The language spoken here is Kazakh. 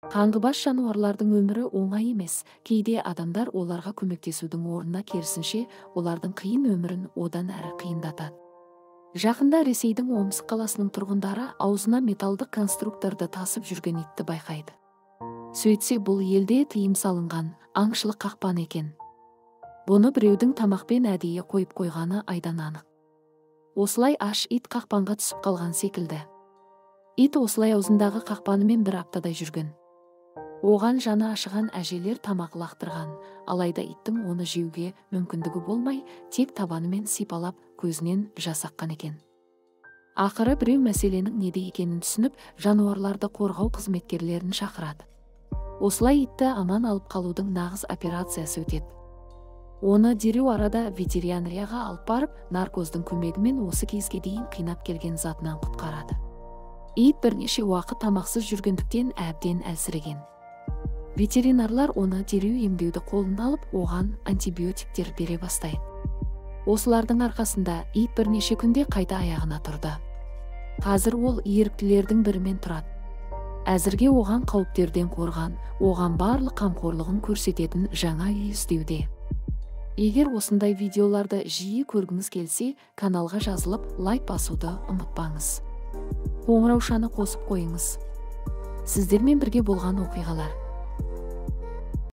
Қаңғыбас жануарлардың өмірі оңай емес. Кейде адамдар оларға көмектесудің орнына керісінше олардың қиын өмірін одан әрі қиындатады. Жақында Ресейдің Омск қаласының тұрғындары аузына металдық конструкторды тасып жүрген итті байқайды. Сөйтсе, бұл елде тыйым салынған аңшылық қақпан екен. Бұны біреудің тамақпен әдейі қойып қойғаны айдан анық. Осылай аш ит қақпанға түсіп қалған секілді. Ит осылай аузындағы қақпанымен бір аптадай жүрген. Оған жаны ашыған әжелер тамақ лақтырған, алайда иттің оны жеуге мүмкіндігі болмай, тек табанымен сипалап көзінен жас аққан екен. Ақыры біреу мәселенің неде екенін түсініп, жануарларды қорғау қызметкерлерін шақырады. Осылай итті аман алып қалудың нағыз операциясы өтеді. Оны дереу арада ветеринарияға алып барып, наркоздың көмегімен осы кезге дейін қинап келген затынан құтқарады. Ит бірнеше уақыт тамақсыз жүргендіктен әбден әлсіреген. Ветеринарлар оны дереу емдеуді қолына алып, оған антибиотиктер бере бастайды. Осылардың арқасында ит бірнеше күнде қайта аяғына тұрды. Қазір ол еріктілердің бірімен тұрады. Әзірге оған қауіптерден қорған, оған барлық қамқорлығын көрсететін жаңа үй іздеуде. Егер осындай видеоларды жиі көргіңіз келсе, каналға жазылып, лайк басуды ұмытпаңыз. Қоңыраушаны қосып қойыңыз. Сіздермен бірге болған оқиғалар